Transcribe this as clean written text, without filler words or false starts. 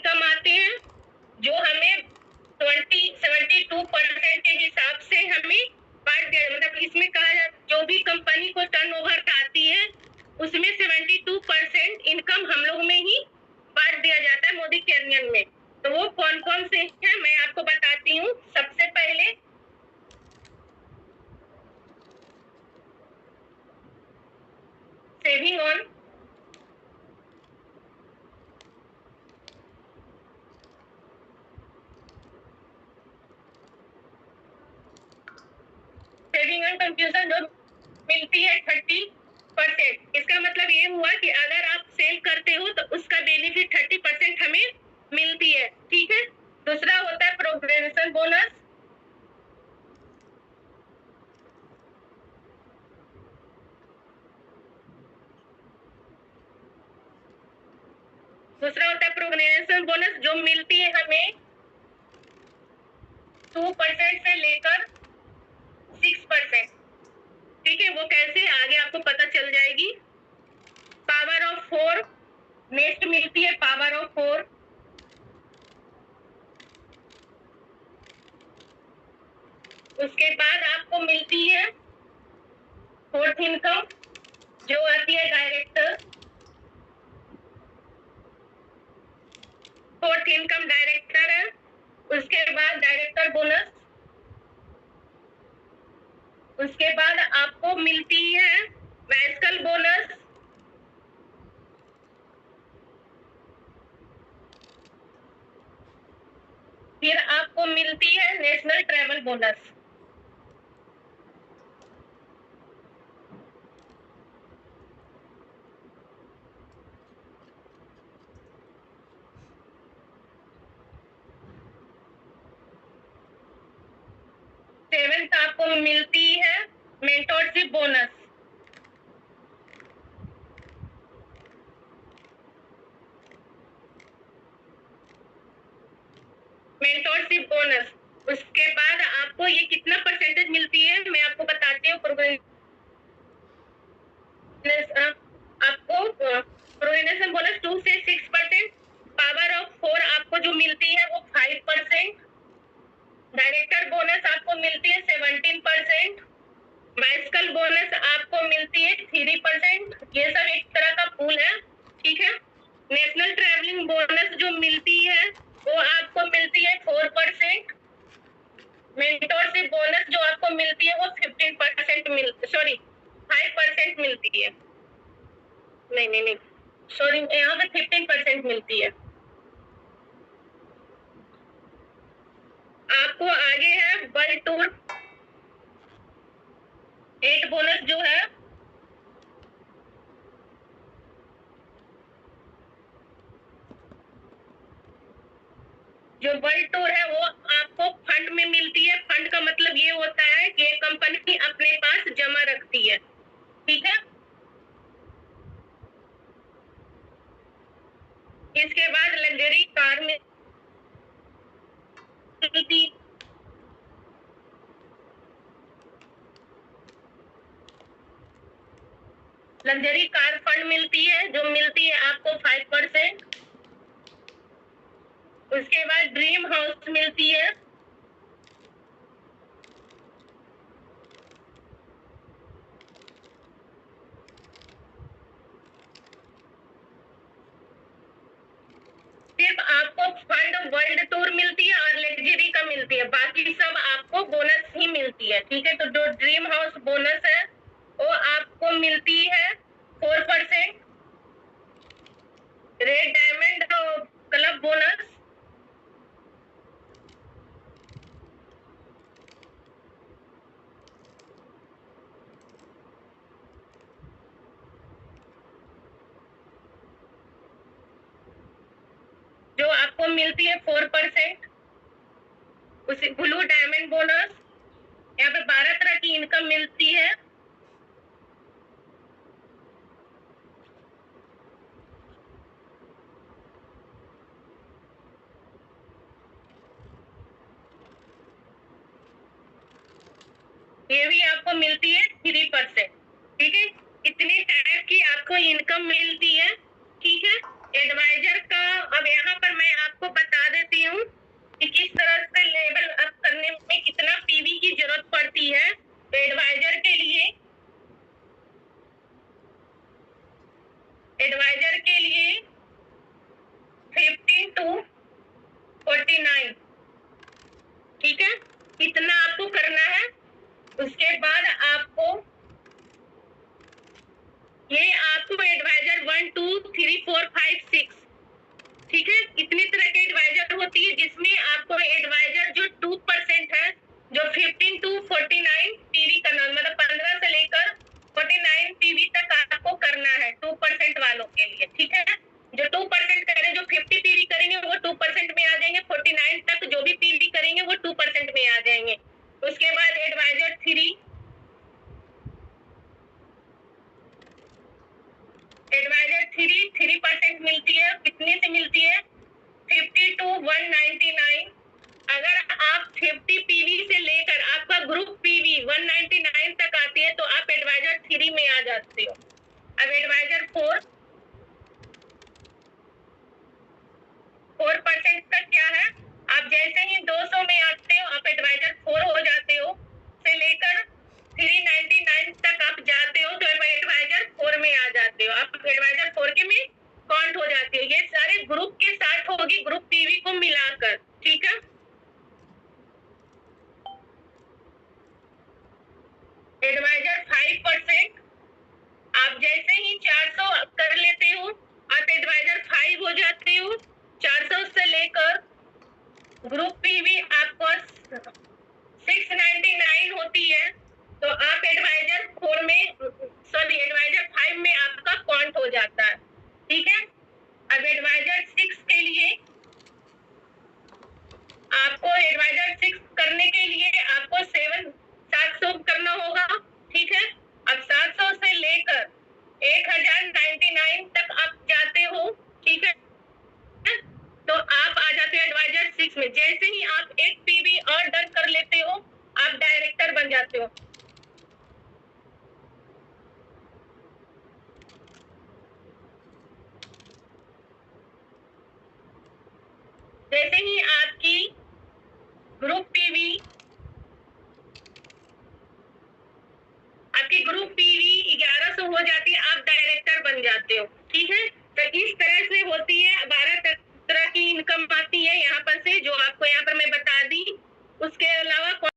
Income आते हैं जो हमें 72% के हिसाब से हमें बांट दिया, मतलब इसमें कहा जो भी कंपनी को टर्नओवर आती है उसमें 72% इनकम हम लोग में ही बांट दिया जाता है मोदी कैरियर में। तो वो कौन कौन से हैं मैं आपको बताती हूँ। सबसे पहले saving on, saving on confusion जो मिलती है 30%। इसका मतलब ये हुआ कि अगर आप सेल करते हो तो उसका बेनिफिट 30% हमें मिलती है, ठीक है। दूसरा होता है प्रोग्रेशन बोनस, जो मिलती है हमें 2% से लेकर 6%, ठीक है। वो कैसे आगे आपको पता चल जाएगी। पावर ऑफ 4 नेक्स्ट मिलती है, पावर ऑफ 4। उसके बाद आपको मिलती है फोर्थ इनकम जो आती है डायरेक्टर, फोर्थ इनकम डायरेक्टर है। उसके बाद डायरेक्टर बोनस, उसके बाद आपको मिलती है वैस्कल बोनस, फिर आपको मिलती है नेशनल ट्रैवल बोनस। सेवेंथ आपको मिलती है मेंटोरशिप बोनस। Mentorship bonus. उसके बाद आपको ये कितना परसेंटेज मिलती है मैं आपको बताती हूँ। आपको प्रोग्रेशन बोनस 2 से 6%, पावर ऑफ 4 आपको जो मिलती है वो 5%, डायरेक्टर बोनस आपको मिलती है 17%, बाइसिकल बोनस आपको मिलती है 3%। ये सब एक तरह का पूल है, ठीक है। नेशनल ट्रैवलिंग बोनस जो मिलती है वो आपको मिलती है 4%। मेंटोरशिप बोनस जो आपको मिलती है वो 5% मिलती है। नहीं, सॉरी, यहाँ पे 15% मिलती है। आपको आगे है वर्ल्ड टूर 8 बोनस जो है, जो वर्ल्ड टूर है वो आपको फंड में मिलती है। फंड का मतलब ये होता है कि एक कंपनी अपने पास जमा रखती है, ठीक है। इसके बाद लग्जरी कार में मिलती, लग्जरी कार फंड मिलती है जो मिलती है आपको 5%। उसके बाद ड्रीम हाउस मिलती है, सिर्फ आपको फंड वर्ल्ड टूर मिलती है और लग्जरी का मिलती है, बाकी सब आपको बोनस ही मिलती है, ठीक है। तो जो ड्रीम हाउस बोनस है वो आपको मिलती है 4%। रेड डायमंड क्लब बोनस जो आपको मिलती है 4%। उसी ब्लू डायमंड बोनस, यहाँ पे 12 तरह की इनकम मिलती है। ये भी आपको मिलती है 3%, ठीक है। इतनी टाइप की आपको इनकम मिलती है, ठीक है। एडवाइजर का अब यहाँ पर मैं आपको बता देती हूँ कि किस तरह से लेवल अप करने में कितना पीवी की जरूरत पड़ती है। तो एडवाइजर के लिए 15 to 49, ठीक है, इतना आपको करना है। उसके बाद आपको एडवाइजर 1 2 3 4 5 6, ठीक है, इतनी तरह के एडवाइजर होती है, जिसमें आपको एडवाइजर जो 2% है, जो 15 to 49 पीवी करना, मतलब 15 से लेकर 49 पीवी तक आपको करना है 2% वालों के लिए, ठीक है। जो 2% करें, जो 50 पीवी करेंगे वो 2% में आ जाएंगे, 49 तक जो भी पीवी करेंगे वो 2% में आ जाएंगे। उसके बाद एडवाइजर 3% मिलती है। कितने से मिलती है? 50 to 199। अगर आप 50 पीवी से लेकर आपका ग्रुप पीवी 199 तक आती है तो आप एडवाइजर 3 में आ जाते हो। अब एडवाइजर 4% का क्या है? आप जैसे ही 200 में आते हो आप एडवाइजर 4 हो जाते हो, से लेकर 399 तक आप जाते हो तो एडवाइजर 4 में आ जाते हो। आप एडवाइजर 4 के में काउंट हो जाते हो। ये सारे ग्रुप के साथ होगी, ग्रुप पीवी को मिलाकर, ठीक है। एडवाइजर 5%, आप जैसे ही 400 कर लेते हो आप एडवाइजर 5 हो जाते हो। 400 से लेकर ग्रुप पीवी आपको 699 होती है तो आप एडवाइजर 4 में, एडवाइजर 5 में आपका काउंट हो जाता है, ठीक है। अब एडवाइजर 6 के लिए आपको एडवाइजर 6 करने के लिए आपको 700 करना होगा, ठीक है। अब 700 से लेकर 1099 तक आप जाते हो, ठीक है, तो आप आ जाते हो एडवाइजर 6 में। जैसे ही आप एक पीवी और डन कर लेते हो आप डायरेक्टर बन जाते हो। जैसे ही आपकी ग्रुप पीवी, आपकी ग्रुप पीवी 1100 हो जाती है, आप डायरेक्टर बन जाते हो, ठीक है। तो इस तरह से होती है, 12 तरह की इनकम आती है यहाँ पर से, जो आपको यहाँ पर मैं बता दी। उसके अलावा